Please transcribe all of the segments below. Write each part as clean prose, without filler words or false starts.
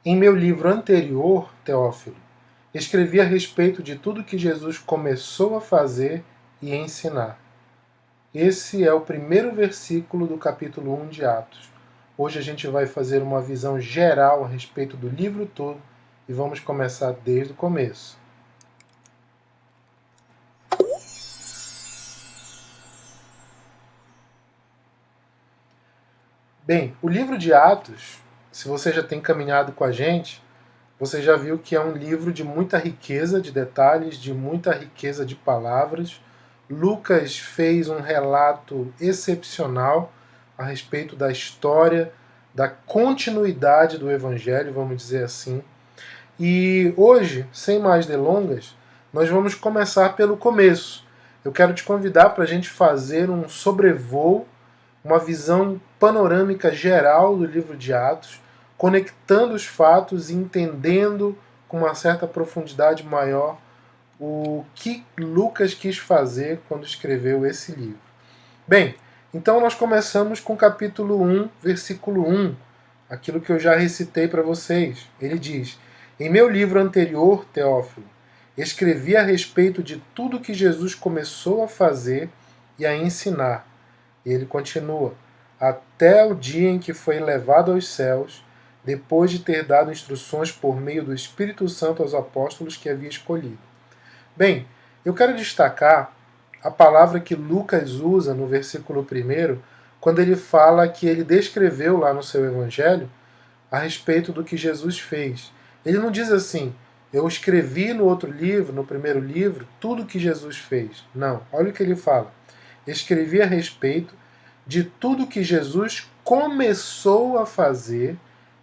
Em meu livro anterior, Teófilo, escrevi a respeito de tudo que Jesus começou a fazer e ensinar. Esse é o primeiro versículo do capítulo 1 de Atos. Hoje a gente vai fazer uma visão geral a respeito do livro todo e vamos começar desde o começo. Bem, o livro de Atos, se você já tem caminhado com a gente, você já viu que é um livro de muita riqueza de detalhes, de muita riqueza de palavras. Lucas fez um relato excepcional a respeito da história, da continuidade do Evangelho, vamos dizer assim. E hoje, sem mais delongas, nós vamos começar pelo começo. Eu quero te convidar para a gente fazer um sobrevoo, uma visão panorâmica geral do livro de Atos, conectando os fatos e entendendo com uma certa profundidade maior o que Lucas quis fazer quando escreveu esse livro. Bem, então nós começamos com o capítulo 1, versículo 1, aquilo que eu já recitei para vocês. Ele diz: Em meu livro anterior, Teófilo, escrevi a respeito de tudo que Jesus começou a fazer e a ensinar. E ele continua: até o dia em que foi levado aos céus, depois de ter dado instruções por meio do Espírito Santo aos apóstolos que havia escolhido. Bem, eu quero destacar a palavra que Lucas usa no versículo 1, quando ele fala que ele descreveu lá no seu evangelho a respeito do que Jesus fez. Ele não diz assim: eu escrevi no outro livro, no primeiro livro, tudo o que Jesus fez. Não, olha o que ele fala. Escrevi a respeito de tudo que Jesus começou a fazer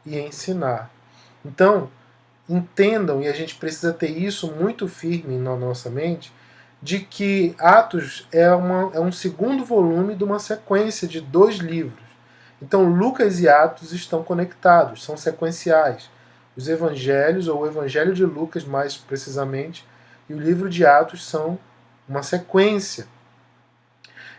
e ensinar. Então, entendam, e a gente precisa ter isso muito firme na nossa mente, de que Atos é um segundo volume de uma sequência de 2 livros. Então, Lucas e Atos estão conectados, são sequenciais. Os evangelhos, ou o evangelho de Lucas mais precisamente, e o livro de Atos são uma sequência.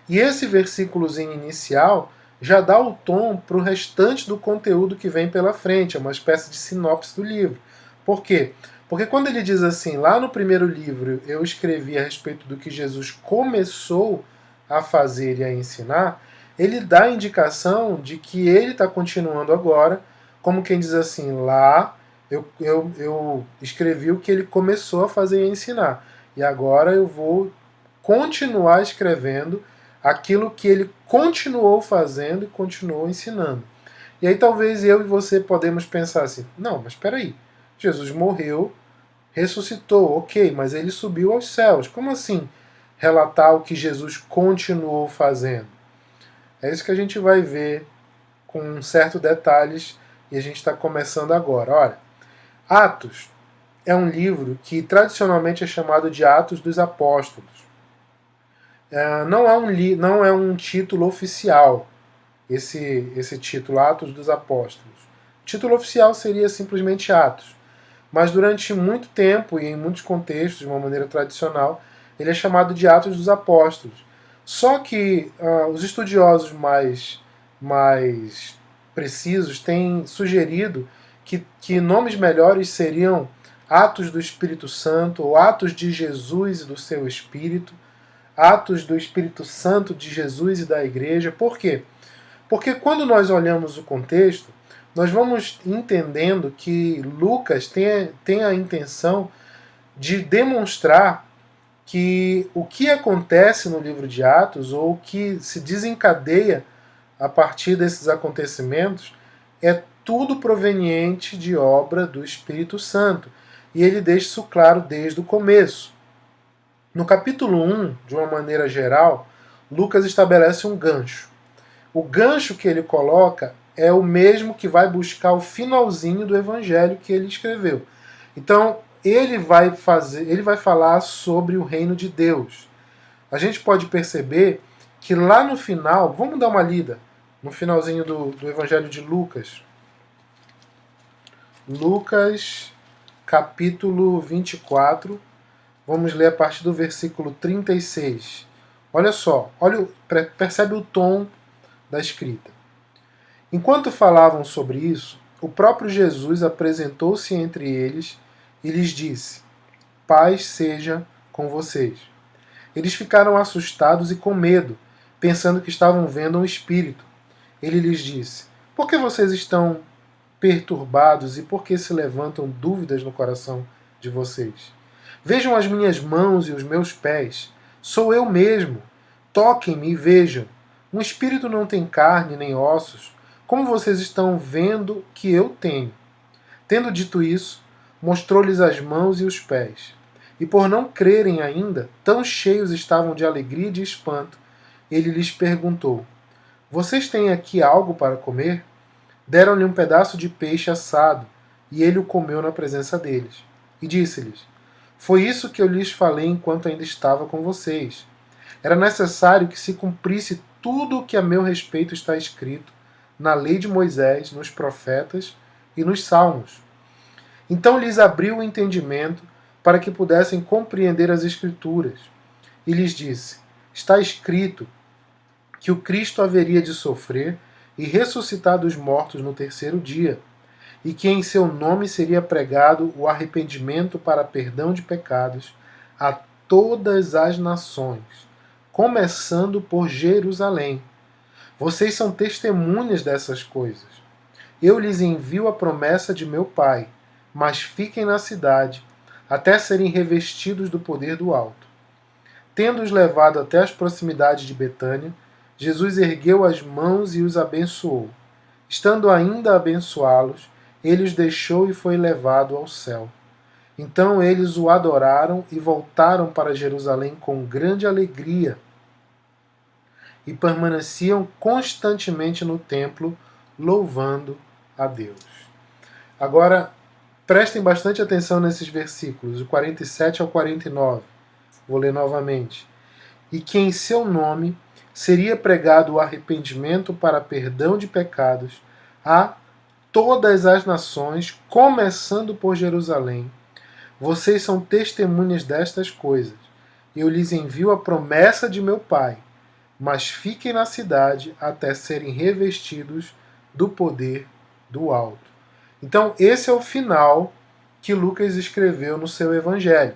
E esse versículozinho inicial já dá o tom para o restante do conteúdo que vem pela frente, é uma espécie de sinopse do livro. Por quê? Porque quando ele diz assim, lá no primeiro livro eu escrevi a respeito do que Jesus começou a fazer e a ensinar, ele dá a indicação de que ele está continuando agora, como quem diz assim, lá eu escrevi o que ele começou a fazer e a ensinar. E agora eu vou continuar escrevendo aquilo que ele continuou fazendo e continuou ensinando. E aí talvez eu e você podemos pensar assim, não, mas espera aí, Jesus morreu, ressuscitou, ok, mas ele subiu aos céus. Como assim relatar o que Jesus continuou fazendo? É isso que a gente vai ver com certos detalhes e a gente está começando agora. Olha, Atos é um livro que tradicionalmente é chamado de Atos dos Apóstolos. Não é um título oficial, esse título, Atos dos Apóstolos. O título oficial seria simplesmente Atos. Mas durante muito tempo e em muitos contextos, de uma maneira tradicional, ele é chamado de Atos dos Apóstolos. Só que os estudiosos mais precisos têm sugerido que nomes melhores seriam Atos do Espírito Santo, ou Atos de Jesus e do seu Espírito, Atos do Espírito Santo de Jesus e da Igreja. Por quê? Porque quando nós olhamos o contexto, nós vamos entendendo que Lucas tem a intenção de demonstrar que o que acontece no livro de Atos, ou o que se desencadeia a partir desses acontecimentos, é tudo proveniente de obra do Espírito Santo. E ele deixa isso claro desde o começo. No capítulo 1, de uma maneira geral, Lucas estabelece um gancho. O gancho que ele coloca é o mesmo que vai buscar o finalzinho do evangelho que ele escreveu. Então, ele vai falar sobre o reino de Deus. A gente pode perceber que lá no final, vamos dar uma lida no finalzinho do evangelho de Lucas. Lucas, capítulo 24, vamos ler a partir do versículo 36. Olha só, percebe o tom da escrita. Enquanto falavam sobre isso, o próprio Jesus apresentou-se entre eles e lhes disse: paz seja com vocês. Eles ficaram assustados e com medo, pensando que estavam vendo um espírito. Ele lhes disse: por que vocês estão perturbados e por que se levantam dúvidas no coração de vocês? Vejam as minhas mãos e os meus pés. Sou eu mesmo. Toquem-me e vejam. Um espírito não tem carne nem ossos, como vocês estão vendo que eu tenho. Tendo dito isso, mostrou-lhes as mãos e os pés. E por não crerem ainda, tão cheios estavam de alegria e de espanto, ele lhes perguntou: vocês têm aqui algo para comer? Deram-lhe um pedaço de peixe assado, e ele o comeu na presença deles. E disse-lhes: foi isso que eu lhes falei enquanto ainda estava com vocês. Era necessário que se cumprisse tudo o que a meu respeito está escrito na lei de Moisés, nos profetas e nos salmos. Então lhes abriu o entendimento para que pudessem compreender as Escrituras. E lhes disse: está escrito que o Cristo haveria de sofrer e ressuscitar dos mortos no terceiro dia, e que em seu nome seria pregado o arrependimento para perdão de pecados a todas as nações, começando por Jerusalém. Vocês são testemunhas dessas coisas. Eu lhes envio a promessa de meu Pai, mas fiquem na cidade, até serem revestidos do poder do alto. Tendo-os levado até as proximidades de Betânia, Jesus ergueu as mãos e os abençoou. Estando ainda a abençoá-los, ele os deixou e foi levado ao céu. Então eles o adoraram e voltaram para Jerusalém com grande alegria e permaneciam constantemente no templo, louvando a Deus. Agora, prestem bastante atenção nesses versículos, do 47 ao 49. Vou ler novamente. E que em seu nome seria pregado o arrependimento para perdão de pecados a todas as nações, começando por Jerusalém. Vocês são testemunhas destas coisas. Eu lhes envio a promessa de meu Pai, mas fiquem na cidade até serem revestidos do poder do alto. Então, esse é o final que Lucas escreveu no seu evangelho.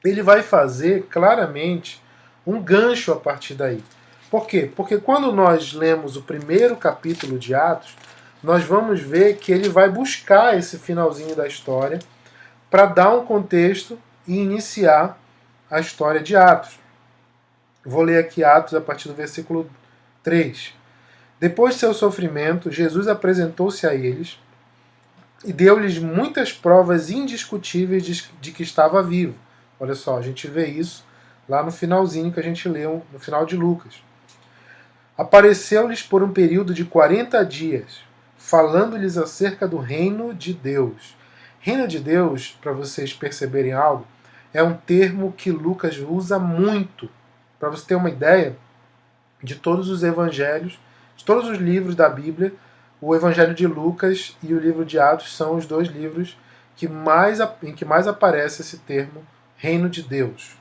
Ele vai fazer claramente um gancho a partir daí. Por quê? Porque quando nós lemos o primeiro capítulo de Atos, nós vamos ver que ele vai buscar esse finalzinho da história para dar um contexto e iniciar a história de Atos. Vou ler aqui Atos a partir do versículo 3. Depois de seu sofrimento, Jesus apresentou-se a eles e deu-lhes muitas provas indiscutíveis de que estava vivo. Olha só, a gente vê isso lá no finalzinho que a gente leu, no final de Lucas. Apareceu-lhes por um período de 40 dias, falando-lhes acerca do reino de Deus. Reino de Deus, para vocês perceberem algo, é um termo que Lucas usa muito. Para você ter uma ideia, de todos os evangelhos, de todos os livros da Bíblia, o Evangelho de Lucas e o livro de Atos são os dois livros em que mais aparece esse termo reino de Deus.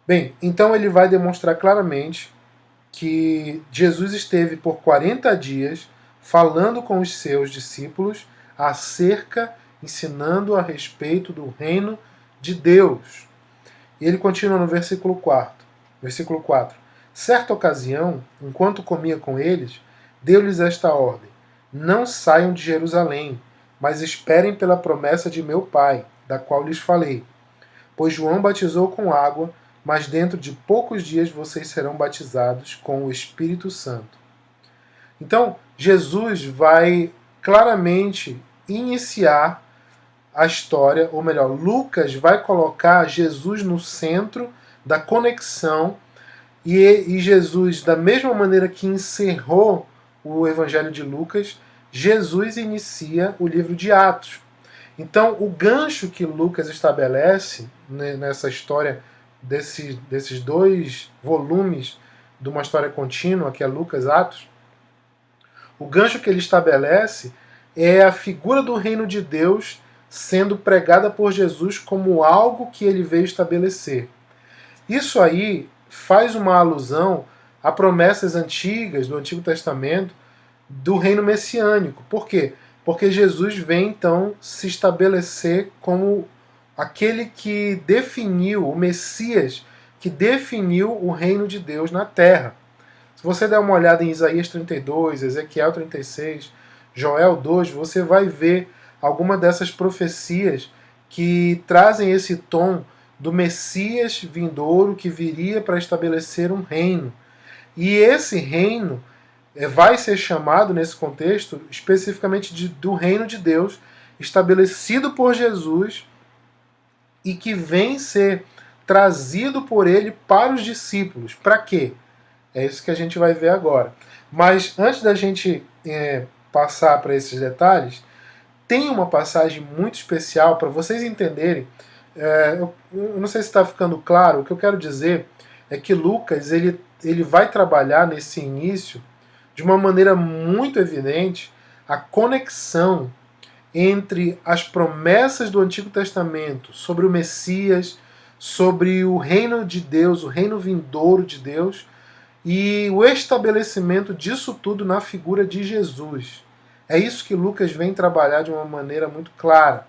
Bem, então ele vai demonstrar claramente que Jesus esteve por 40 dias falando com os seus discípulos ensinando a respeito do reino de Deus. E ele continua no versículo 4. Certa ocasião, enquanto comia com eles, deu-lhes esta ordem: não saiam de Jerusalém, mas esperem pela promessa de meu Pai, da qual lhes falei. Pois João batizou com água, mas dentro de poucos dias vocês serão batizados com o Espírito Santo. Então, Jesus vai claramente iniciar a história, ou melhor, Lucas vai colocar Jesus no centro da conexão e Jesus, da mesma maneira que encerrou o Evangelho de Lucas, Jesus inicia o livro de Atos. Então, o gancho que Lucas estabelece nessa história desses dois volumes de uma história contínua, que é Lucas Atos, o gancho que ele estabelece é a figura do reino de Deus sendo pregada por Jesus como algo que ele veio estabelecer. Isso aí faz uma alusão a promessas antigas do Antigo Testamento do reino messiânico. Por quê? Porque Jesus vem então se estabelecer como aquele que definiu, o Messias que definiu o reino de Deus na terra. Se você der uma olhada em Isaías 32, Ezequiel 36, Joel 2, você vai ver alguma dessas profecias que trazem esse tom do Messias vindouro que viria para estabelecer um reino. E esse reino vai ser chamado, nesse contexto, especificamente do reino de Deus, estabelecido por Jesus e que vem ser trazido por ele para os discípulos. Para quê? É isso que a gente vai ver agora. Mas antes da gente passar para esses detalhes, tem uma passagem muito especial para vocês entenderem. Eu não sei se está ficando claro. O que eu quero dizer é que Lucas ele vai trabalhar nesse início de uma maneira muito evidente a conexão entre as promessas do Antigo Testamento sobre o Messias, sobre o reino de Deus, o reino vindouro de Deus, e o estabelecimento disso tudo na figura de Jesus. É isso que Lucas vem trabalhar de uma maneira muito clara.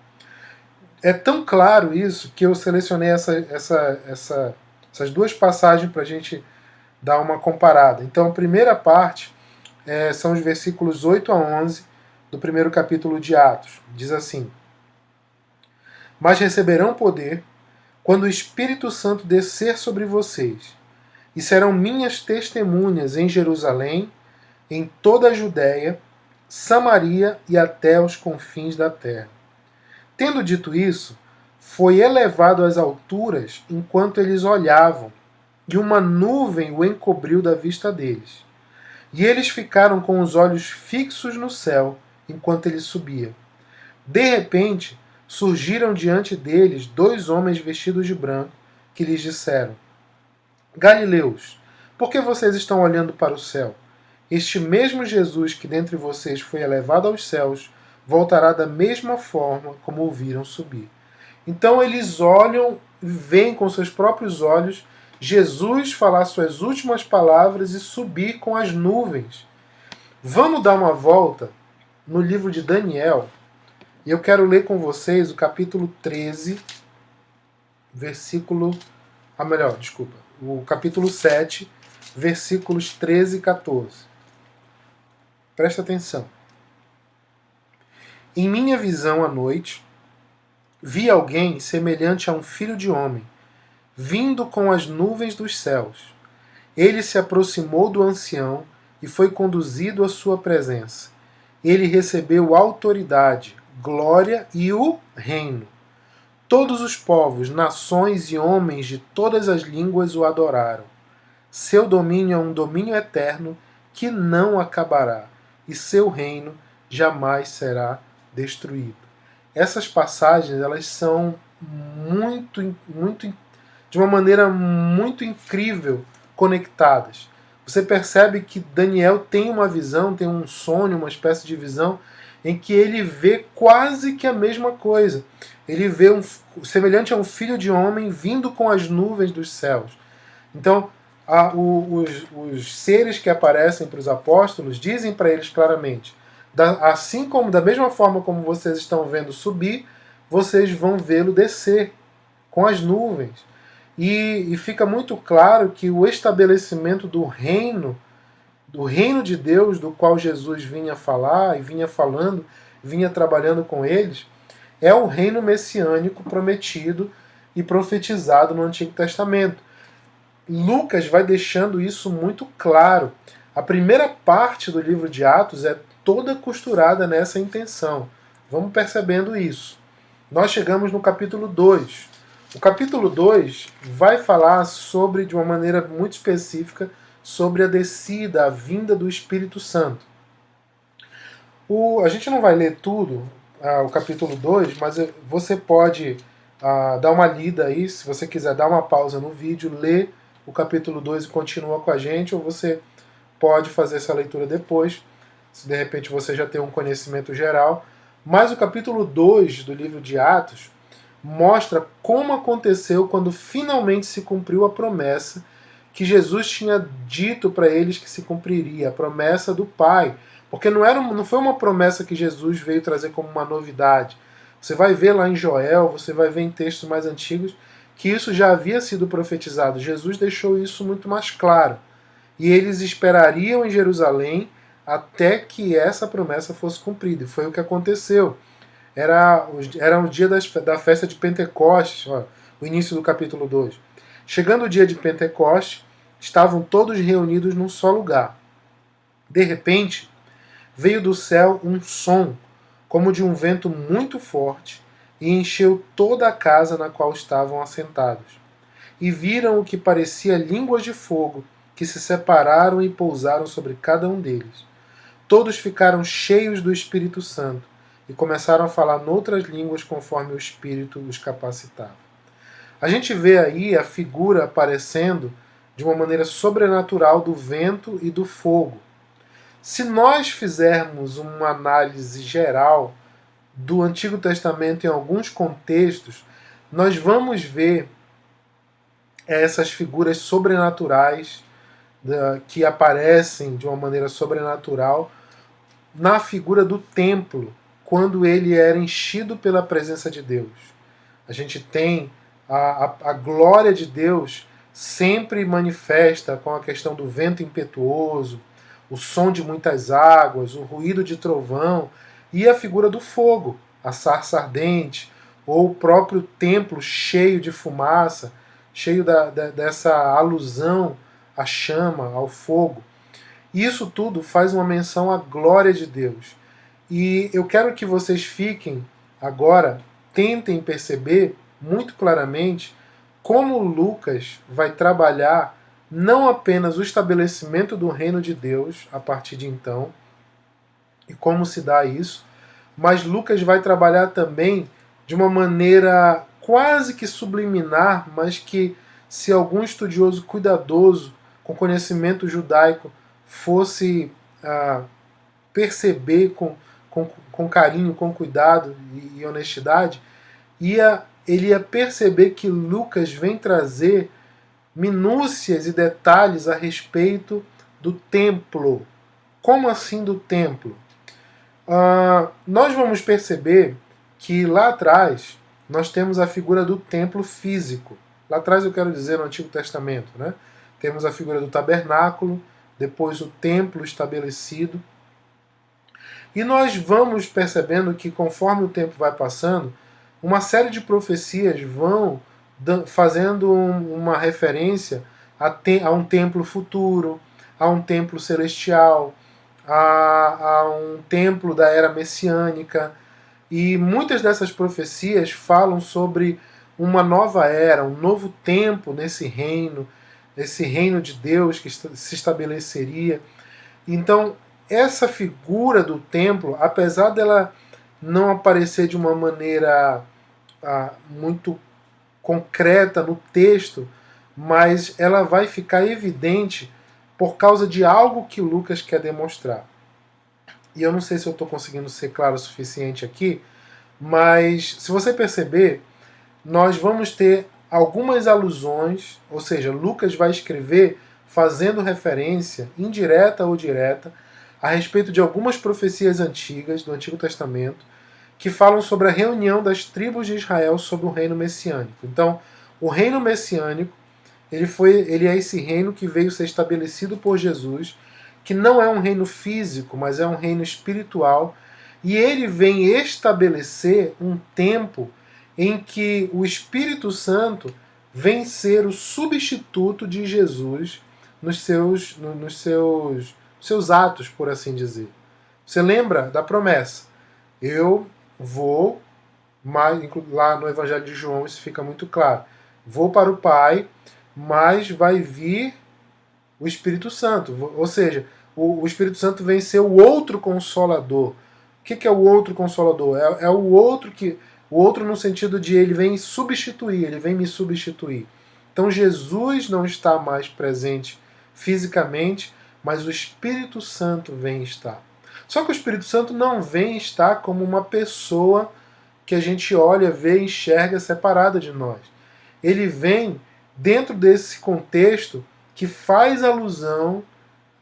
É tão claro isso que eu selecionei essas duas passagens para a gente dar uma comparada. Então, a primeira parte são os versículos 8 a 11 do primeiro capítulo de Atos. Diz assim: Mas receberão poder quando o Espírito Santo descer sobre vocês, e serão minhas testemunhas em Jerusalém, em toda a Judéia, Samaria e até os confins da terra. Tendo dito isso, foi elevado às alturas enquanto eles olhavam, e uma nuvem o encobriu da vista deles. E eles ficaram com os olhos fixos no céu, enquanto ele subia. De repente, surgiram diante deles 2 homens vestidos de branco, que lhes disseram: Galileus, por que vocês estão olhando para o céu? Este mesmo Jesus que dentre vocês foi elevado aos céus, voltará da mesma forma como o viram subir. Então eles olham e veem com seus próprios olhos Jesus falar suas últimas palavras e subir com as nuvens. Vamos dar uma volta no livro de Daniel, e eu quero ler com vocês o capítulo 13, o capítulo 7, versículos 13 e 14. Presta atenção. Em minha visão à noite, vi alguém semelhante a um filho de homem, vindo com as nuvens dos céus. Ele se aproximou do ancião e foi conduzido à sua presença. Ele recebeu autoridade, glória e o reino. Todos os povos, nações e homens de todas as línguas o adoraram. Seu domínio é um domínio eterno que não acabará, e seu reino jamais será destruído. Essas passagens, elas são de uma maneira muito incrível conectadas. Você percebe que Daniel tem uma visão, tem um sonho, uma espécie de visão, em que ele vê quase que a mesma coisa. Ele vê semelhante a um filho de homem vindo com as nuvens dos céus. Então, os seres que aparecem para os apóstolos dizem para eles claramente: assim como, da mesma forma como vocês estão vendo subir, vocês vão vê-lo descer com as nuvens. E fica muito claro que o estabelecimento do reino de Deus, do qual Jesus vinha falar e vinha falando, vinha trabalhando com eles, é o reino messiânico prometido e profetizado no Antigo Testamento. Lucas vai deixando isso muito claro. A primeira parte do livro de Atos é toda costurada nessa intenção. Vamos percebendo isso. Nós chegamos no capítulo 2. O capítulo 2 vai falar de uma maneira muito específica, sobre a descida, a vinda do Espírito Santo. A gente não vai ler tudo, o capítulo 2, mas você pode dar uma lida aí, se você quiser dar uma pausa no vídeo, ler o capítulo 2 e continua com a gente, ou você pode fazer essa leitura depois, se de repente você já tem um conhecimento geral. Mas o capítulo 2 do livro de Atos mostra como aconteceu quando finalmente se cumpriu a promessa que Jesus tinha dito para eles que se cumpriria, a promessa do Pai, Porque não foi uma promessa que Jesus veio trazer como uma novidade. Você vai ver lá em Joel, você vai ver em textos mais antigos, que isso já havia sido profetizado. Jesus deixou isso muito mais claro. E eles esperariam em Jerusalém até que essa promessa fosse cumprida. E foi o que aconteceu. Era o dia da festa de Pentecostes, ó, o início do capítulo 2. Chegando o dia de Pentecostes, estavam todos reunidos num só lugar. De repente, veio do céu um som, como de um vento muito forte, e encheu toda a casa na qual estavam assentados. E viram o que parecia línguas de fogo, que se separaram e pousaram sobre cada um deles. Todos ficaram cheios do Espírito Santo e começaram a falar noutras línguas conforme o Espírito os capacitava. A gente vê aí a figura aparecendo de uma maneira sobrenatural do vento e do fogo. Se nós fizermos uma análise geral do Antigo Testamento em alguns contextos, nós vamos ver essas figuras sobrenaturais que aparecem de uma maneira sobrenatural na figura do templo, quando ele era enchido pela presença de Deus. A gente tem a glória de Deus sempre manifesta com a questão do vento impetuoso, o som de muitas águas, o ruído de trovão e a figura do fogo, a sarça ardente, ou o próprio templo cheio de fumaça, cheio dessa alusão à chama, ao fogo. Isso tudo faz uma menção à glória de Deus. E eu quero que vocês fiquem agora, tentem perceber muito claramente como Lucas vai trabalhar não apenas o estabelecimento do reino de Deus a partir de então, e como se dá isso, mas Lucas vai trabalhar também de uma maneira quase que subliminar, mas que se algum estudioso cuidadoso com conhecimento judaico fosse perceber com carinho, com cuidado e honestidade, ele ia perceber que Lucas vem trazer minúcias e detalhes a respeito do templo. Como assim do templo? Nós vamos perceber que lá atrás nós temos a figura do templo físico. Lá atrás eu quero dizer no Antigo Testamento, né? Temos a figura do tabernáculo, depois o templo estabelecido. E nós vamos percebendo que conforme o tempo vai passando, uma série de profecias vão fazendo uma referência a um templo futuro, a um templo celestial, a um templo da era messiânica. E muitas dessas profecias falam sobre uma nova era, um novo tempo nesse reino, esse reino de Deus que se estabeleceria. Então, essa figura do templo, apesar dela não aparecer de uma maneira muito concreta no texto, mas ela vai ficar evidente por causa de algo que Lucas quer demonstrar. E eu não sei se eu estou conseguindo ser claro o suficiente aqui, mas se você perceber, nós vamos ter algumas alusões, ou seja, Lucas vai escrever fazendo referência, indireta ou direta, a respeito de algumas profecias antigas do Antigo Testamento, que falam sobre a reunião das tribos de Israel sob o reino messiânico. Então, o reino messiânico, ele é esse reino que veio ser estabelecido por Jesus, que não é um reino físico, mas é um reino espiritual, e ele vem estabelecer um tempo em que o Espírito Santo vem ser o substituto de Jesus nos seus atos, por assim dizer. Você lembra da promessa? Eu vou, lá no Evangelho de João isso fica muito claro, vou para o Pai, mas vai vir o Espírito Santo. Ou seja, o Espírito Santo vem ser o outro Consolador. O que é o outro Consolador? É o outro no sentido de ele vem substituir, ele vem me substituir. Então Jesus não está mais presente fisicamente, mas o Espírito Santo vem estar. Só que o Espírito Santo não vem estar como uma pessoa que a gente olha, vê e enxerga separada de nós. Ele vem dentro desse contexto que faz alusão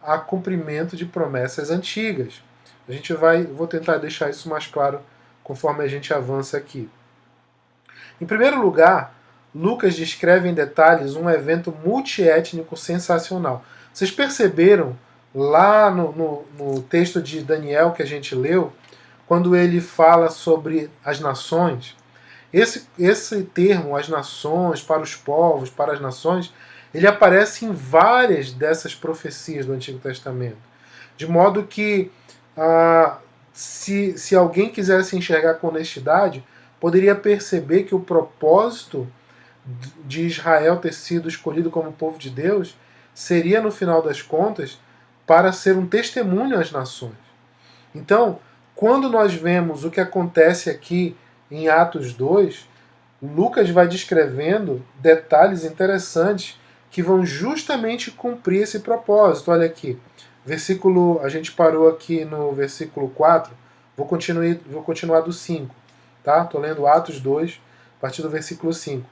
a cumprimento de promessas antigas. Vou tentar deixar isso mais claro conforme a gente avança aqui. Em primeiro lugar, Lucas descreve em detalhes um evento multiétnico sensacional. Vocês perceberam lá no texto de Daniel que a gente leu, quando ele fala sobre as nações? Esse termo, as nações, para os povos, para as nações, ele aparece em várias dessas profecias do Antigo Testamento. De modo que, se alguém quisesse enxergar com honestidade, poderia perceber que o propósito de Israel ter sido escolhido como povo de Deus seria, no final das contas, para ser um testemunho às nações. Então, quando nós vemos o que acontece aqui em Atos 2, Lucas vai descrevendo detalhes interessantes que vão justamente cumprir esse propósito. Olha aqui, a gente parou aqui no versículo 4, vou continuar do 5, tá? Estou lendo Atos 2, a partir do versículo 5.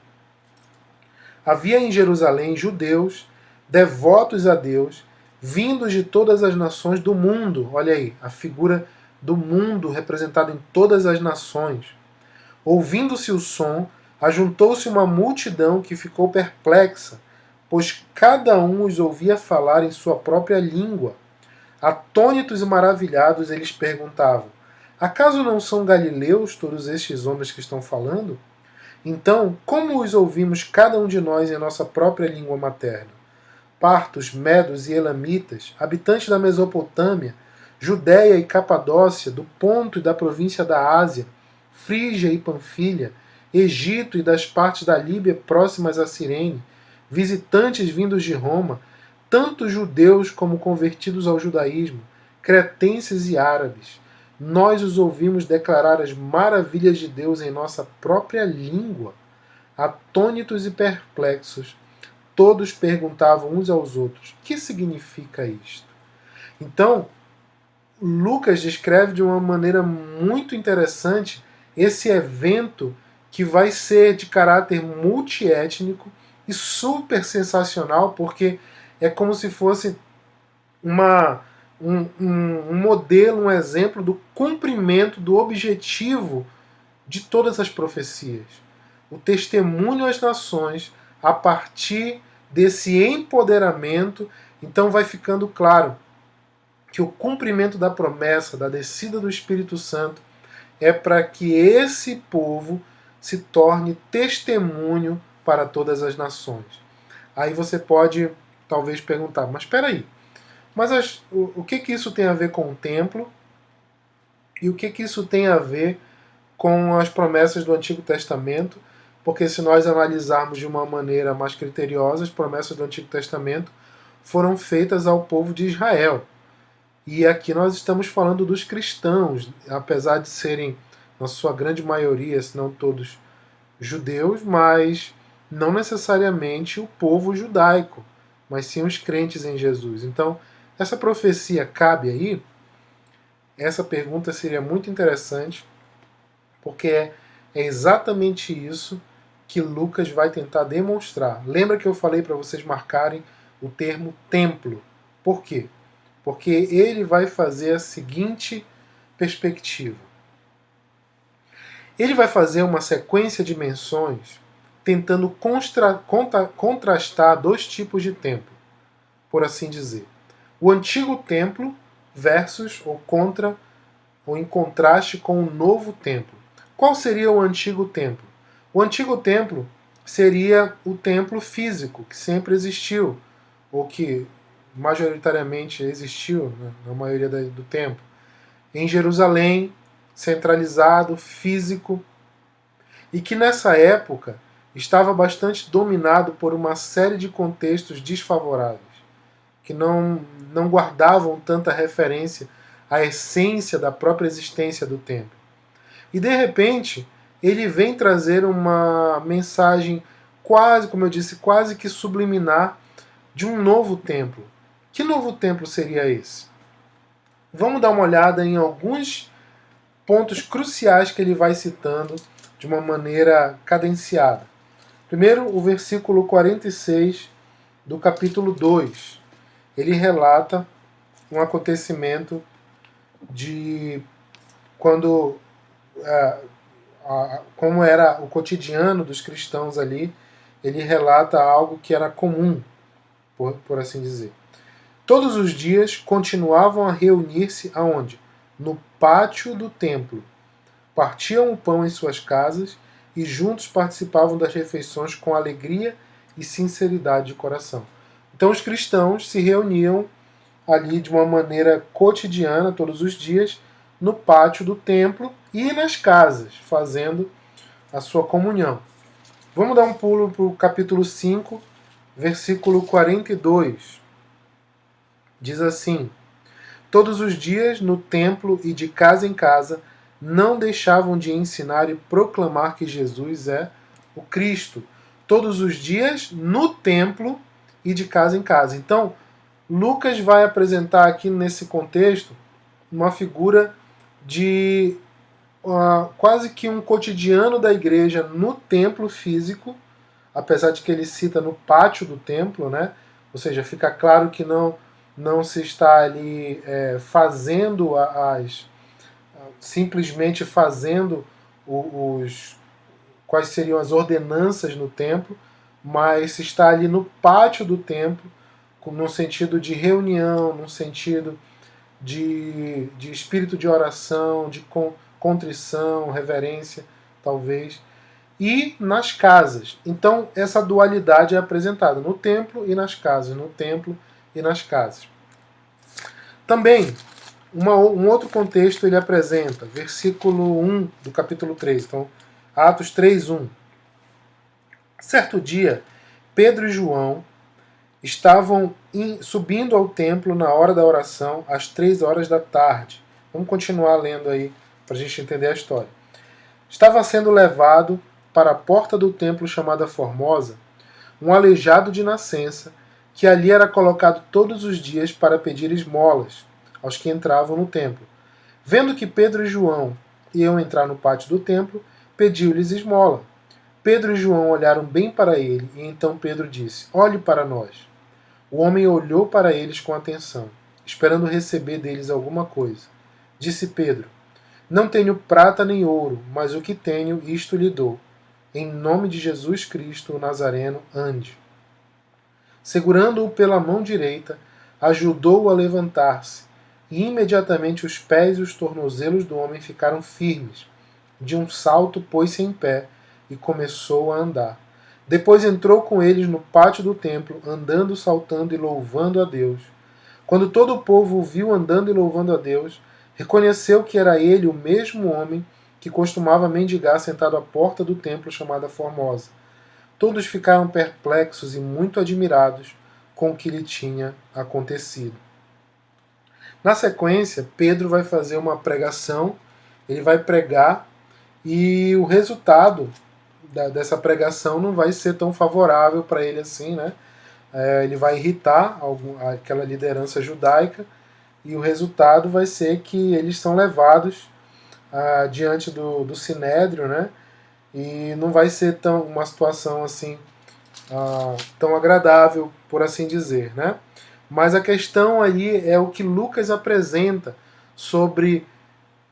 Havia em Jerusalém judeus, devotos a Deus, vindos de todas as nações do mundo. Olha aí, a figura do mundo representada em todas as nações. Ouvindo-se o som, ajuntou-se uma multidão que ficou perplexa, pois cada um os ouvia falar em sua própria língua. Atônitos e maravilhados, eles perguntavam: acaso não são galileus todos estes homens que estão falando? Então, como os ouvimos cada um de nós em nossa própria língua materna? Partos, medos e elamitas, habitantes da Mesopotâmia, Judéia e Capadócia, do Ponto e da província da Ásia, Frígia e Panfilha, Egito e das partes da Líbia próximas a Cirene, visitantes vindos de Roma, tanto judeus como convertidos ao judaísmo, cretenses e árabes. Nós os ouvimos declarar as maravilhas de Deus em nossa própria língua. Atônitos e perplexos, todos perguntavam uns aos outros: que significa isto? Então, Lucas descreve de uma maneira muito interessante esse evento que vai ser de caráter multiétnico e super sensacional, porque é como se fosse um modelo, um exemplo do cumprimento do objetivo de todas as profecias. O testemunho às nações a partir desse empoderamento. Então vai ficando claro que o cumprimento da promessa da descida do Espírito Santo é para que esse povo se torne testemunho para todas as nações. Aí você pode talvez perguntar, mas espera aí, mas o que isso tem a ver com o templo? E o que isso tem a ver com as promessas do Antigo Testamento? Porque se nós analisarmos de uma maneira mais criteriosa, as promessas do Antigo Testamento foram feitas ao povo de Israel. E aqui nós estamos falando dos cristãos, apesar de serem, na sua grande maioria, se não todos, judeus, mas não necessariamente o povo judaico, mas sim os crentes em Jesus. Então, essa profecia cabe aí? Essa pergunta seria muito interessante, porque é exatamente isso que Lucas vai tentar demonstrar. Lembra que eu falei para vocês marcarem o termo templo. Por quê? Porque ele vai fazer a seguinte perspectiva. Ele vai fazer uma sequência de menções tentando contrastar dois tipos de templo, por assim dizer. O antigo templo versus ou em contraste com o novo templo. Qual seria o antigo templo? O antigo templo seria o templo físico, que sempre existiu, ou que majoritariamente existiu, né, na maioria do tempo, em Jerusalém, centralizado, físico, e que nessa época estava bastante dominado por uma série de contextos desfavoráveis, que não guardavam tanta referência à essência da própria existência do templo. E de repente, ele vem trazer uma mensagem quase, como eu disse, quase que subliminar de um novo templo. Que novo templo seria esse? Vamos dar uma olhada em alguns pontos cruciais que ele vai citando de uma maneira cadenciada. Primeiro, o versículo 46 do capítulo 2. Ele relata um acontecimento de quando como era o cotidiano dos cristãos ali, ele relata algo que era comum, por assim dizer. Todos os dias continuavam a reunir-se aonde? No pátio do templo. Partiam o pão em suas casas e juntos participavam das refeições com alegria e sinceridade de coração. Então os cristãos se reuniam ali de uma maneira cotidiana, todos os dias, no pátio do templo e nas casas, fazendo a sua comunhão. Vamos dar um pulo para o capítulo 5, versículo 42. Diz assim: Todos os dias no templo e de casa em casa não deixavam de ensinar e proclamar que Jesus é o Cristo. Todos os dias no templo e de casa em casa. Então, Lucas vai apresentar aqui nesse contexto uma figura de quase que um cotidiano da igreja no templo físico, apesar de que ele cita no pátio do templo, né? Ou seja, fica claro que não se está ali fazendo simplesmente fazendo quais seriam as ordenanças no templo, mas se está ali no pátio do templo, num sentido de reunião, num sentido de espírito de oração, de contrição, reverência, talvez, e nas casas. Então, essa dualidade é apresentada no templo e nas casas, no templo e nas casas. Também, um outro contexto ele apresenta, versículo 1 do capítulo 3, então, Atos 3:1. Certo dia, Pedro e João estavam subindo ao templo na hora da oração, às 3 horas da tarde. Vamos continuar lendo aí, para a gente entender a história. Estava sendo levado para a porta do templo chamada Formosa um aleijado de nascença, que ali era colocado todos os dias para pedir esmolas aos que entravam no templo. Vendo que Pedro e João iam entrar no pátio do templo, pediu-lhes esmola. Pedro e João olharam bem para ele, e então Pedro disse: Olhe para nós. O homem olhou para eles com atenção, esperando receber deles alguma coisa. Disse Pedro: Não tenho prata nem ouro, mas o que tenho, isto lhe dou. Em nome de Jesus Cristo, o Nazareno, ande. Segurando-o pela mão direita, ajudou-o a levantar-se, e imediatamente os pés e os tornozelos do homem ficaram firmes. De um salto pôs-se em pé e começou a andar. Depois entrou com eles no pátio do templo, andando, saltando e louvando a Deus. Quando todo o povo o viu andando e louvando a Deus, reconheceu que era ele o mesmo homem que costumava mendigar sentado à porta do templo chamada Formosa. Todos ficaram perplexos e muito admirados com o que lhe tinha acontecido. Na sequência, Pedro vai fazer uma pregação, ele vai pregar, e o resultado dessa pregação não vai ser tão favorável para ele assim, né? Ele vai irritar aquela liderança judaica, e o resultado vai ser que eles são levados diante do Sinédrio, né? E não vai ser uma situação assim tão agradável, por assim dizer, né? Mas a questão aí é o que Lucas apresenta sobre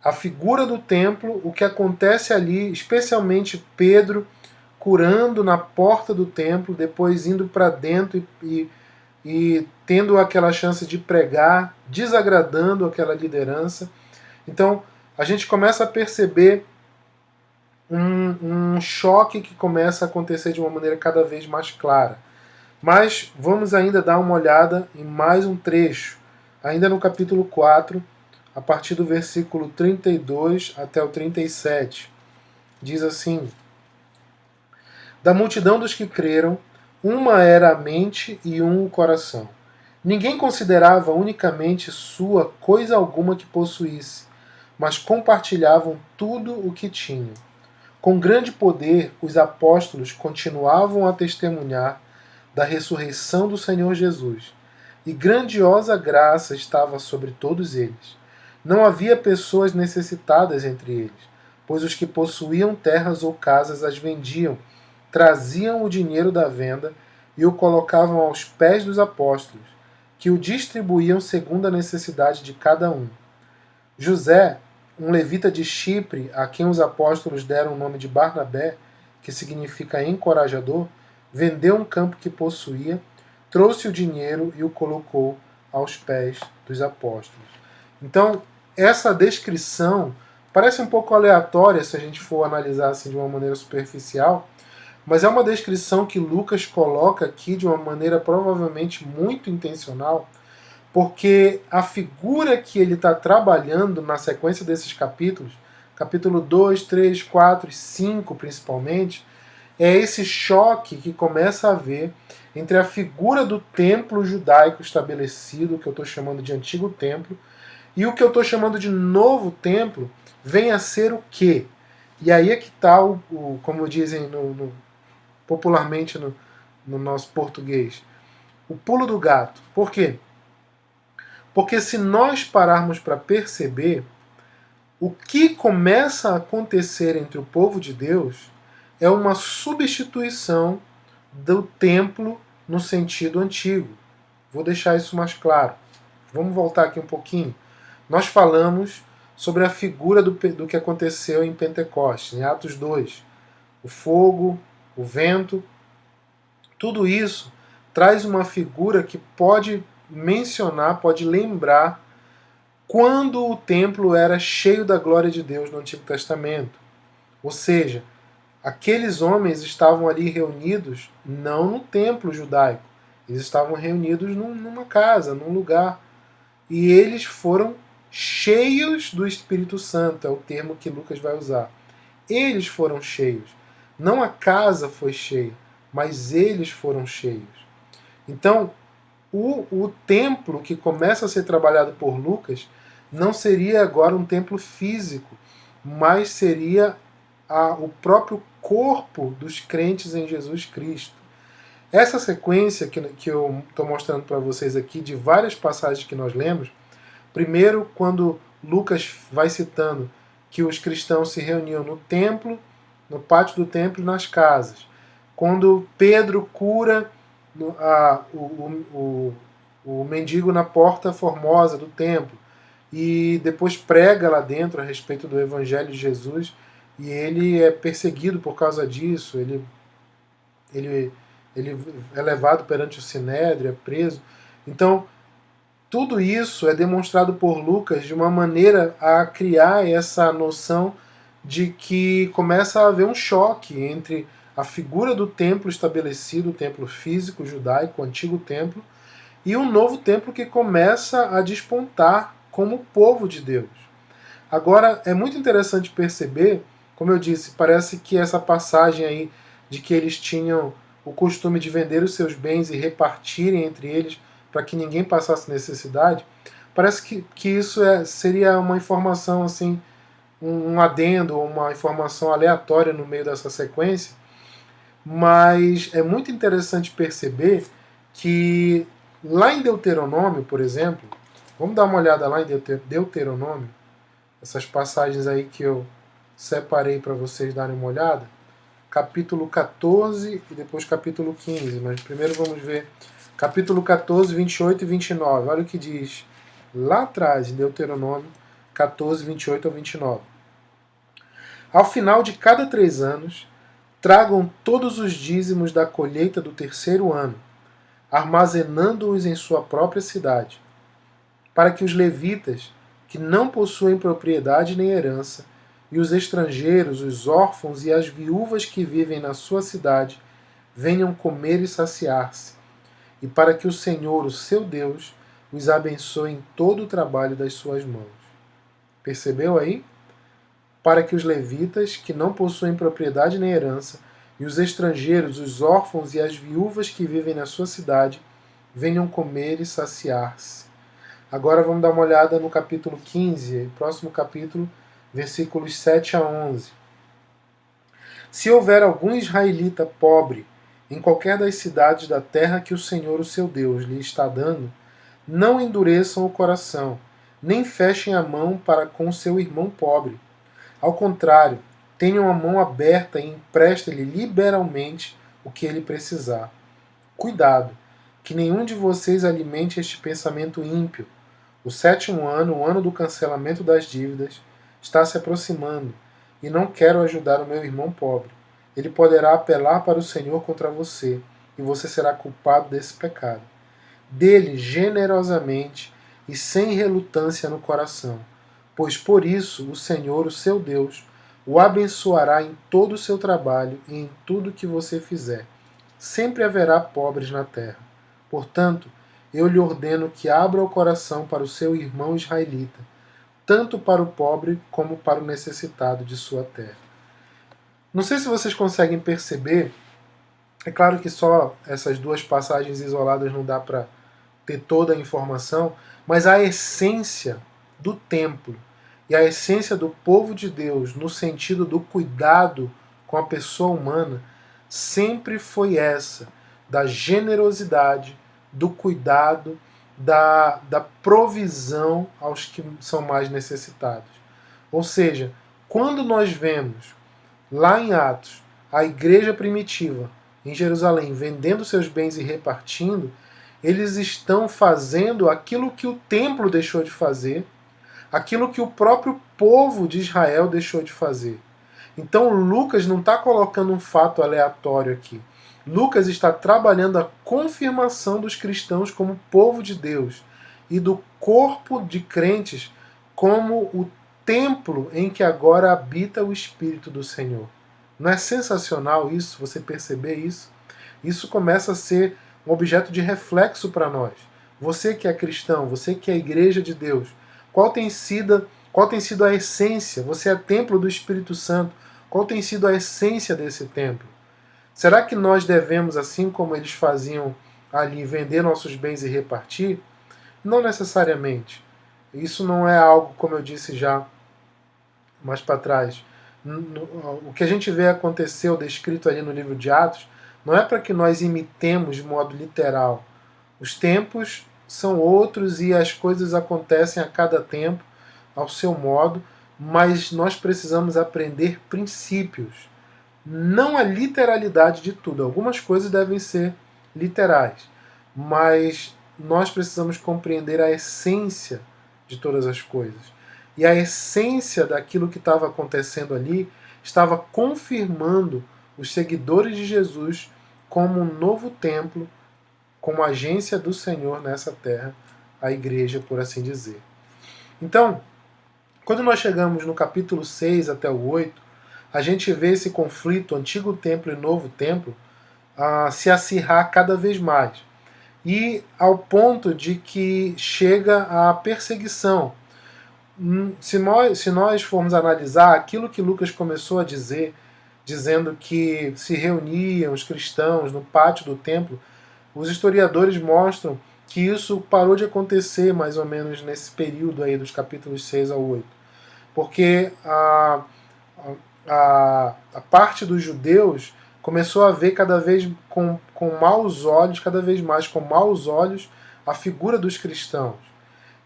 a figura do templo, o que acontece ali, especialmente Pedro curando na porta do templo, depois indo para dentro e tendo aquela chance de pregar, desagradando aquela liderança. Então a gente começa a perceber um choque que começa a acontecer de uma maneira cada vez mais clara. Mas vamos ainda dar uma olhada em mais um trecho, ainda no capítulo 4, a partir do versículo 32 até o 37. Diz assim: Da multidão dos que creram, uma era a mente e um o coração. Ninguém considerava unicamente sua coisa alguma que possuísse, mas compartilhavam tudo o que tinham. Com grande poder, os apóstolos continuavam a testemunhar da ressurreição do Senhor Jesus, e grandiosa graça estava sobre todos eles. Não havia pessoas necessitadas entre eles, pois os que possuíam terras ou casas as vendiam, traziam o dinheiro da venda e o colocavam aos pés dos apóstolos, que o distribuíam segundo a necessidade de cada um. José, um levita de Chipre, a quem os apóstolos deram o nome de Barnabé, que significa encorajador, vendeu um campo que possuía, trouxe o dinheiro e o colocou aos pés dos apóstolos. Então, essa descrição parece um pouco aleatória se a gente for analisar assim de uma maneira superficial, mas é uma descrição que Lucas coloca aqui de uma maneira provavelmente muito intencional, porque a figura que ele está trabalhando na sequência desses capítulos, capítulo 2, 3, 4 e 5 principalmente, é esse choque que começa a haver entre a figura do templo judaico estabelecido, que eu estou chamando de antigo templo, e o que eu estou chamando de novo templo, vem a ser o quê? E aí é que está, como dizem popularmente no nosso português, o pulo do gato. Por quê? Porque se nós pararmos para perceber, o que começa a acontecer entre o povo de Deus é uma substituição do templo no sentido antigo. Vou deixar isso mais claro. Vamos voltar aqui um pouquinho. Nós falamos sobre a figura do que aconteceu em Pentecostes, em Atos 2. O fogo, o vento, tudo isso traz uma figura que pode mencionar, pode lembrar quando o templo era cheio da glória de Deus no Antigo Testamento. Ou seja, aqueles homens estavam ali reunidos não no templo judaico, eles estavam reunidos numa casa, num lugar. E eles foram cheios do Espírito Santo, é o termo que Lucas vai usar. Eles foram cheios. Não a casa foi cheia, mas eles foram cheios. Então, o templo que começa a ser trabalhado por Lucas não seria agora um templo físico, mas seria o próprio corpo dos crentes em Jesus Cristo. Essa sequência que eu estou mostrando para vocês aqui, de várias passagens que nós lemos, primeiro, quando Lucas vai citando que os cristãos se reuniam no templo, no pátio do templo e nas casas. Quando Pedro cura o mendigo na porta formosa do templo e depois prega lá dentro a respeito do evangelho de Jesus, e ele é perseguido por causa disso, ele é levado perante o Sinédrio, é preso. Então, tudo isso é demonstrado por Lucas de uma maneira a criar essa noção de que começa a haver um choque entre a figura do templo estabelecido, o templo físico judaico, o antigo templo, e um novo templo que começa a despontar como povo de Deus. Agora, é muito interessante perceber, como eu disse, parece que essa passagem aí de que eles tinham o costume de vender os seus bens e repartirem entre eles para que ninguém passasse necessidade, parece que isso seria uma informação assim, um adendo, uma informação aleatória no meio dessa sequência, mas é muito interessante perceber que lá em Deuteronômio, por exemplo, vamos dar uma olhada lá em Deuteronômio, essas passagens aí que eu separei para vocês darem uma olhada, capítulo 14 e depois capítulo 15, mas primeiro vamos ver capítulo 14, 28 e 29. Olha o que diz lá atrás, em Deuteronômio 14, 28 a 29. Ao final de cada 3 anos, tragam todos os dízimos da colheita do terceiro ano, armazenando-os em sua própria cidade, para que os levitas, que não possuem propriedade nem herança, e os estrangeiros, os órfãos e as viúvas que vivem na sua cidade, venham comer e saciar-se, e para que o Senhor, o seu Deus, os abençoe em todo o trabalho das suas mãos. Percebeu aí? Para que os levitas, que não possuem propriedade nem herança, e os estrangeiros, os órfãos e as viúvas que vivem na sua cidade, venham comer e saciar-se. Agora vamos dar uma olhada no capítulo 15, próximo capítulo, versículos 7 a 11. Se houver algum israelita pobre em qualquer das cidades da terra que o Senhor, o seu Deus, lhe está dando, não endureçam o coração, nem fechem a mão para com seu irmão pobre. Ao contrário, tenham a mão aberta e emprestem-lhe liberalmente o que ele precisar. Cuidado, que nenhum de vocês alimente este pensamento ímpio, O 7º ano, o ano do cancelamento das dívidas, está se aproximando e não quero ajudar o meu irmão pobre. Ele poderá apelar para o Senhor contra você e você será culpado desse pecado. Dê-lhe generosamente e sem relutância no coração, pois por isso o Senhor, o seu Deus, o abençoará em todo o seu trabalho e em tudo que você fizer. Sempre haverá pobres na terra. Portanto, eu lhe ordeno que abra o coração para o seu irmão israelita, tanto para o pobre como para o necessitado de sua terra. Não sei se vocês conseguem perceber, é claro que só essas duas passagens isoladas não dá para ter toda a informação, mas a essência do templo e a essência do povo de Deus, no sentido do cuidado com a pessoa humana, sempre foi essa, da generosidade, do cuidado, da provisão aos que são mais necessitados. Ou seja, quando nós vemos lá em Atos a igreja primitiva em Jerusalém vendendo seus bens e repartindo, eles estão fazendo aquilo que o templo deixou de fazer, aquilo que o próprio povo de Israel deixou de fazer. Então Lucas não está colocando um fato aleatório aqui. Lucas está trabalhando a confirmação dos cristãos como povo de Deus e do corpo de crentes como o templo em que agora habita o Espírito do Senhor. Não é sensacional isso, você perceber isso? Isso começa a ser um objeto de reflexo para nós. Você que é cristão, você que é a igreja de Deus, qual tem sido a essência? Você é templo do Espírito Santo. Qual tem sido a essência desse templo? Será que nós devemos, assim como eles faziam ali, vender nossos bens e repartir? Não necessariamente. Isso não é algo, como eu disse já mais para trás. O que a gente vê acontecer, ou descrito ali no livro de Atos, não é para que nós imitemos de modo literal. Os tempos são outros e as coisas acontecem a cada tempo, ao seu modo, mas nós precisamos aprender princípios, não a literalidade de tudo. Algumas coisas devem ser literais, mas nós precisamos compreender a essência de todas as coisas. E a essência daquilo que estava acontecendo ali estava confirmando os seguidores de Jesus como um novo templo, como agência do Senhor nessa terra, a igreja, por assim dizer. Então, quando nós chegamos no capítulo 6 até o 8, a gente vê esse conflito, Antigo Templo e Novo Templo, se acirrar cada vez mais. E ao ponto de que chega a perseguição. Se nós formos analisar aquilo que Lucas começou a dizer, dizendo que se reuniam os cristãos no pátio do templo, os historiadores mostram que isso parou de acontecer mais ou menos nesse período aí dos capítulos 6 ao 8. Porque a parte dos judeus começou a ver cada vez com maus olhos, cada vez mais com maus olhos, a figura dos cristãos.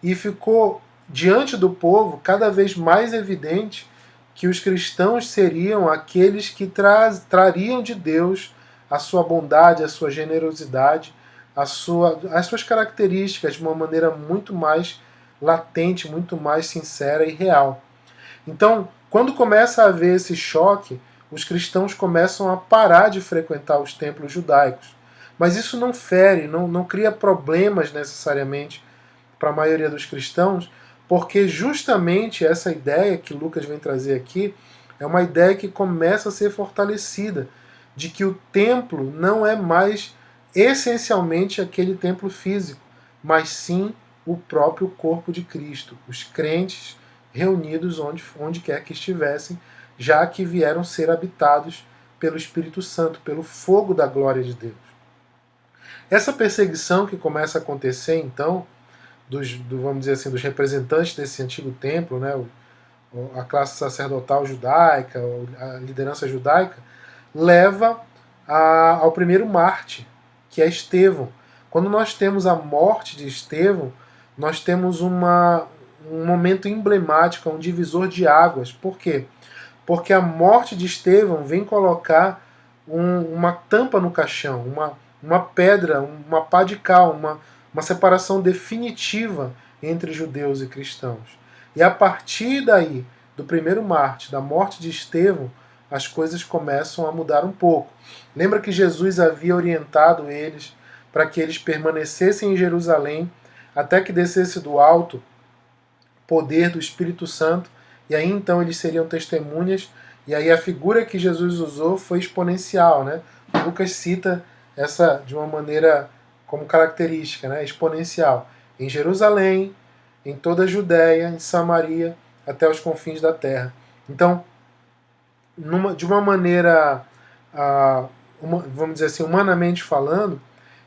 E ficou diante do povo cada vez mais evidente que os cristãos seriam aqueles que trariam de Deus a sua bondade, a sua generosidade, as suas características de uma maneira muito mais latente, muito mais sincera e real. Então, quando começa a haver esse choque, os cristãos começam a parar de frequentar os templos judaicos. Mas isso não fere, não cria problemas necessariamente para a maioria dos cristãos, porque justamente essa ideia que Lucas vem trazer aqui é uma ideia que começa a ser fortalecida, de que o templo não é mais essencialmente aquele templo físico, mas sim o próprio corpo de Cristo, os crentes reunidos onde quer que estivessem, já que vieram ser habitados pelo Espírito Santo, pelo fogo da glória de Deus. Essa perseguição que começa a acontecer, então, vamos dizer assim, dos representantes desse antigo templo, né, a classe sacerdotal judaica, a liderança judaica, leva ao primeiro mártir, que é Estevão. Quando nós temos a morte de Estevão, nós temos um momento emblemático, um divisor de águas. Por quê? Porque a morte de Estevão vem colocar uma tampa no caixão, uma pedra, uma pá de cal, uma separação definitiva entre judeus e cristãos. E a partir daí, do primeiro mártir, da morte de Estevão, as coisas começam a mudar um pouco. Lembra que Jesus havia orientado eles para que eles permanecessem em Jerusalém até que descesse do alto poder do Espírito Santo, e aí então eles seriam testemunhas, e aí a figura que Jesus usou foi exponencial, né? Lucas cita essa de uma maneira como característica, né? Exponencial. Em Jerusalém, em toda a Judéia, em Samaria, até os confins da terra. Então, de uma maneira, vamos dizer assim, humanamente falando,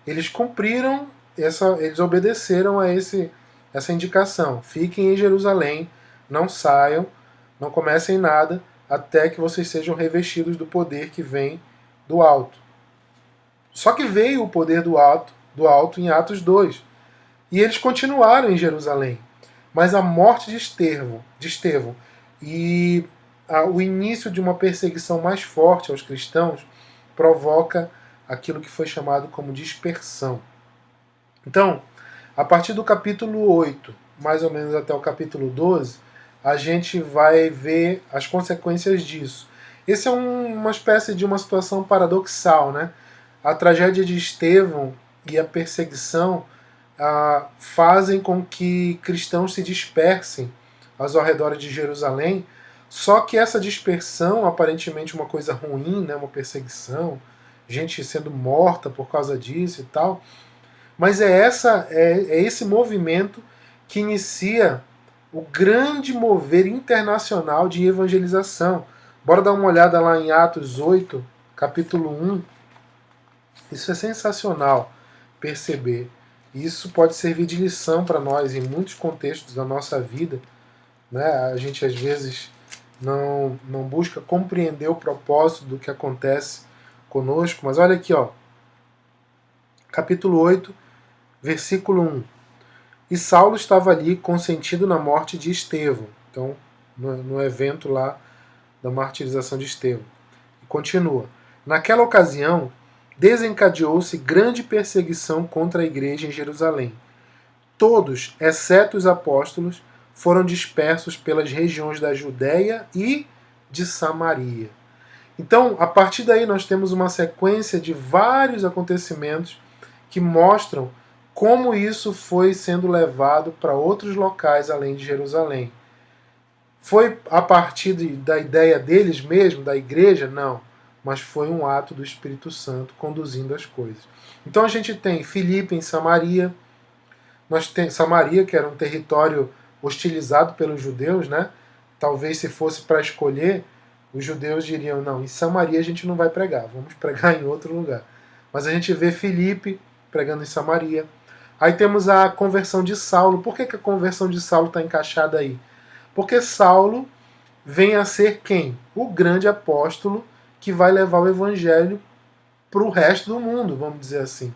eles cumpriram, eles obedeceram a essa indicação. Fiquem em Jerusalém, não saiam, não comecem nada, até que vocês sejam revestidos do poder que vem do alto. Só que veio o poder do alto em Atos 2. E eles continuaram em Jerusalém. Mas a morte de Estevão e o início de uma perseguição mais forte aos cristãos provoca aquilo que foi chamado como dispersão. Então, a partir do capítulo 8, mais ou menos até o capítulo 12, a gente vai ver as consequências disso. Esse é uma espécie de uma situação paradoxal, né? A tragédia de Estevão e a perseguição fazem com que cristãos se dispersem ao redor de Jerusalém, só que essa dispersão, aparentemente uma coisa ruim, né, uma perseguição, gente sendo morta por causa disso e tal, mas é esse movimento que inicia o grande mover internacional de evangelização. Bora dar uma olhada lá em Atos 8, capítulo 1. Isso é sensacional perceber. Isso pode servir de lição para nós em muitos contextos da nossa vida. Né? A gente às vezes não busca compreender o propósito do que acontece conosco. Mas olha aqui, ó, capítulo 8, versículo 1. E Saulo estava ali consentindo na morte de Estevão. Então, no evento lá da martirização de Estevão. E continua. Naquela ocasião, desencadeou-se grande perseguição contra a igreja em Jerusalém. Todos, exceto os apóstolos, foram dispersos pelas regiões da Judéia e de Samaria. Então, a partir daí, nós temos uma sequência de vários acontecimentos que mostram como isso foi sendo levado para outros locais além de Jerusalém. Foi a partir da ideia deles mesmo, da igreja? Não. Mas foi um ato do Espírito Santo conduzindo as coisas. Então a gente tem Filipe em Samaria, nós temos Samaria, que era um território hostilizado pelos judeus, né? Talvez se fosse para escolher, os judeus diriam, não, em Samaria a gente não vai pregar, vamos pregar em outro lugar. Mas a gente vê Filipe pregando em Samaria. Aí temos a conversão de Saulo. Por que a conversão de Saulo está encaixada aí? Porque Saulo vem a ser quem? O grande apóstolo que vai levar o evangelho para o resto do mundo, vamos dizer assim.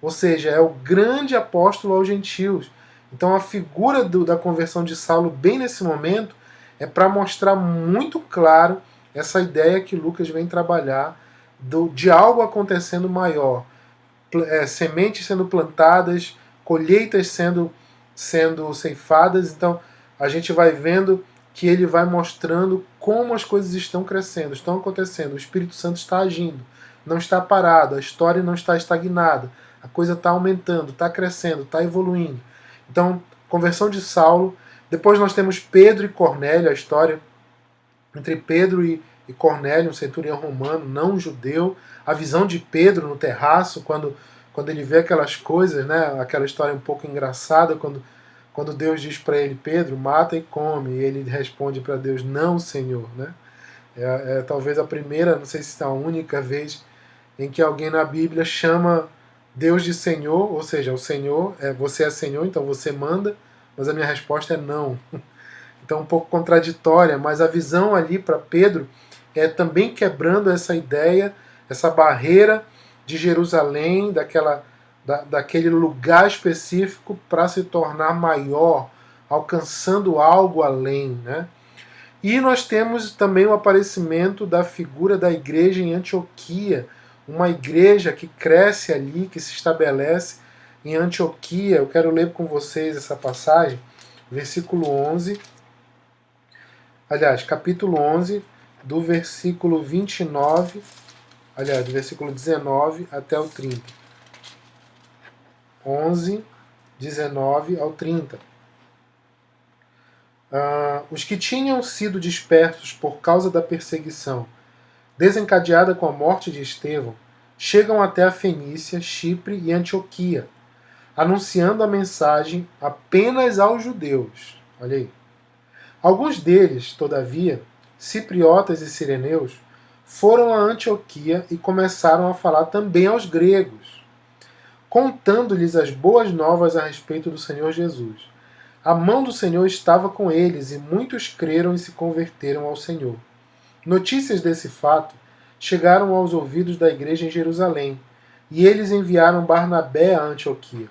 Ou seja, é o grande apóstolo aos gentios. Então a figura da conversão de Saulo, bem nesse momento, é para mostrar muito claro essa ideia que Lucas vem trabalhar de algo acontecendo maior. Sementes sendo plantadas, colheitas sendo ceifadas. Então a gente vai vendo que ele vai mostrando como as coisas estão crescendo, estão acontecendo. O Espírito Santo está agindo, não está parado, a história não está estagnada, a coisa está aumentando, está crescendo, está evoluindo. Então, conversão de Saulo. Depois nós temos Pedro e Cornélio, a história entre Pedro e Cornélio, um centurião romano, não um judeu. A visão de Pedro no terraço, quando ele vê aquelas coisas, né? Aquela história um pouco engraçada, quando Deus diz para ele, Pedro, mata e come, e ele responde para Deus, não, Senhor. Né? É talvez a primeira, não sei se é a única vez em que alguém na Bíblia chama Deus de Senhor, ou seja, o Senhor, você é Senhor, então você manda, mas a minha resposta é não. Então um pouco contraditória, mas a visão ali para Pedro é também quebrando essa ideia, essa barreira de Jerusalém, daquele lugar específico para se tornar maior, alcançando algo além. Né? E nós temos também o aparecimento da figura da igreja em Antioquia, uma igreja que cresce ali, que se estabelece, em Antioquia. Eu quero ler com vocês essa passagem, versículo 11, aliás, capítulo 11, do versículo 29, aliás, do versículo 19 até o 30. 11, 19 ao 30. Os que tinham sido dispersos por causa da perseguição, desencadeada com a morte de Estevão, chegam até a Fenícia, Chipre e Antioquia, anunciando a mensagem apenas aos judeus. Olha aí. Alguns deles, todavia, cipriotas e sireneus, foram a Antioquia e começaram a falar também aos gregos, contando-lhes as boas novas a respeito do Senhor Jesus. A mão do Senhor estava com eles e muitos creram e se converteram ao Senhor. Notícias desse fato chegaram aos ouvidos da igreja em Jerusalém, e eles enviaram Barnabé a Antioquia.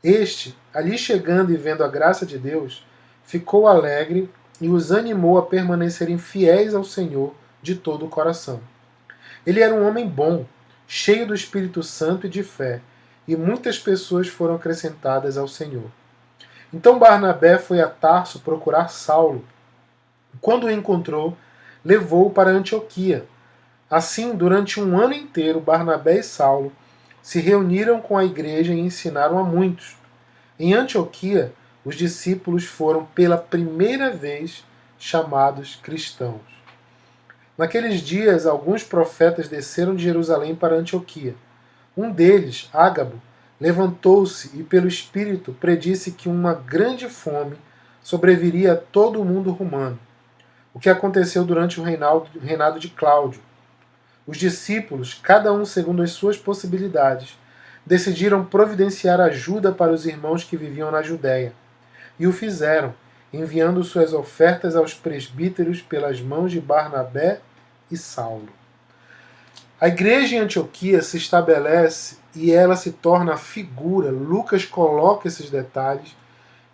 Este, ali chegando e vendo a graça de Deus, ficou alegre e os animou a permanecerem fiéis ao Senhor de todo o coração. Ele era um homem bom, cheio do Espírito Santo e de fé, e muitas pessoas foram acrescentadas ao Senhor. Então Barnabé foi a Tarso procurar Saulo. Quando o encontrou, levou-o para Antioquia. Assim, durante um ano inteiro, Barnabé e Saulo se reuniram com a igreja e ensinaram a muitos. Em Antioquia, os discípulos foram pela primeira vez chamados cristãos. Naqueles dias, alguns profetas desceram de Jerusalém para Antioquia. Um deles, Ágabo, levantou-se e, pelo Espírito, predisse que uma grande fome sobreviria a todo o mundo romano, o que aconteceu durante o reinado de Cláudio. Os discípulos, cada um segundo as suas possibilidades, decidiram providenciar ajuda para os irmãos que viviam na Judéia, e o fizeram, enviando suas ofertas aos presbíteros pelas mãos de Barnabé e Saulo. A igreja em Antioquia se estabelece e ela se torna a figura. Lucas coloca esses detalhes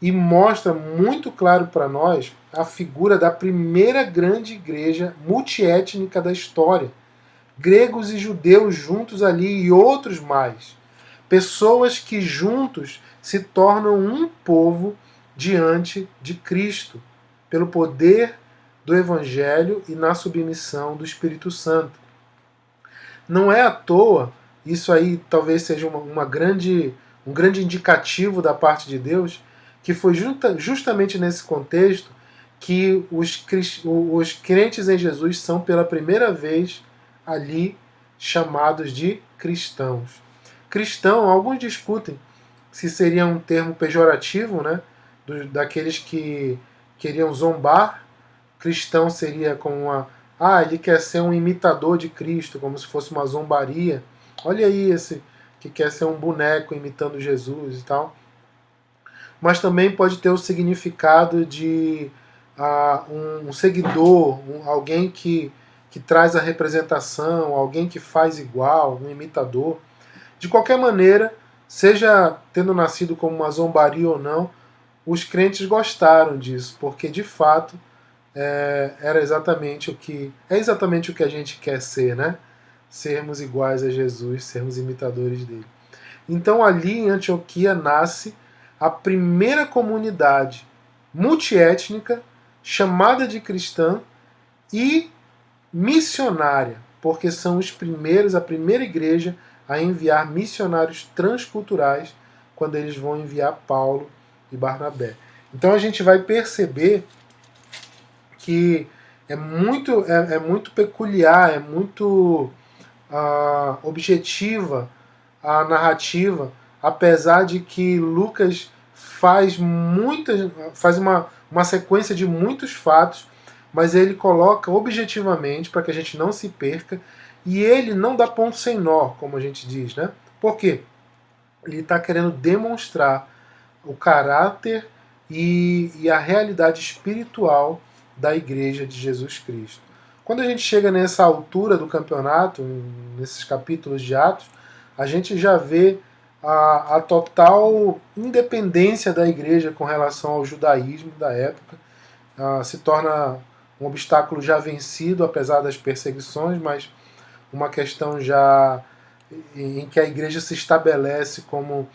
e mostra muito claro para nós a figura da primeira grande igreja multiétnica da história. Gregos e judeus juntos ali e outros mais. Pessoas que juntos se tornam um povo diante de Cristo, pelo poder do Evangelho e na submissão do Espírito Santo. Não é à toa, isso aí talvez seja um grande indicativo da parte de Deus, que foi justamente nesse contexto que os crentes em Jesus são pela primeira vez ali chamados de cristãos. Cristão, alguns discutem se seria um termo pejorativo, né, daqueles que queriam zombar. Cristão seria como ele quer ser um imitador de Cristo, como se fosse uma zombaria. Olha aí esse que quer ser um boneco imitando Jesus e tal. Mas também pode ter o significado de um seguidor, alguém que traz a representação, alguém que faz igual, um imitador. De qualquer maneira, seja tendo nascido como uma zombaria ou não, os crentes gostaram disso, porque de fato era exatamente o que a gente quer ser, né? Sermos iguais a Jesus, sermos imitadores dele. Então ali em Antioquia nasce a primeira comunidade multiétnica, chamada de cristã e missionária, porque são os primeiros, a primeira igreja a enviar missionários transculturais quando eles vão enviar Paulo e Barnabé. Então a gente vai perceber que é muito peculiar, é muito objetiva a narrativa, apesar de que Lucas faz uma sequência de muitos fatos, mas ele coloca objetivamente para que a gente não se perca, e ele não dá ponto sem nó, como a gente diz, né? Por quê? Ele está querendo demonstrar o caráter e a realidade espiritual da Igreja de Jesus Cristo. Quando a gente chega nessa altura do campeonato, nesses capítulos de Atos, a gente já vê a total independência da Igreja com relação ao judaísmo da época. Se torna um obstáculo já vencido, apesar das perseguições, mas uma questão já em que a Igreja se estabelece como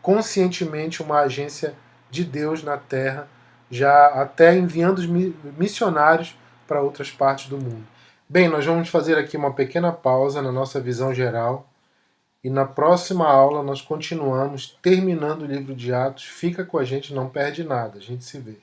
conscientemente uma agência de Deus na Terra, já até enviando os missionários para outras partes do mundo. Bem, nós vamos fazer aqui uma pequena pausa na nossa visão geral e na próxima aula nós continuamos terminando o livro de Atos. Fica com a gente, não perde nada. A gente se vê.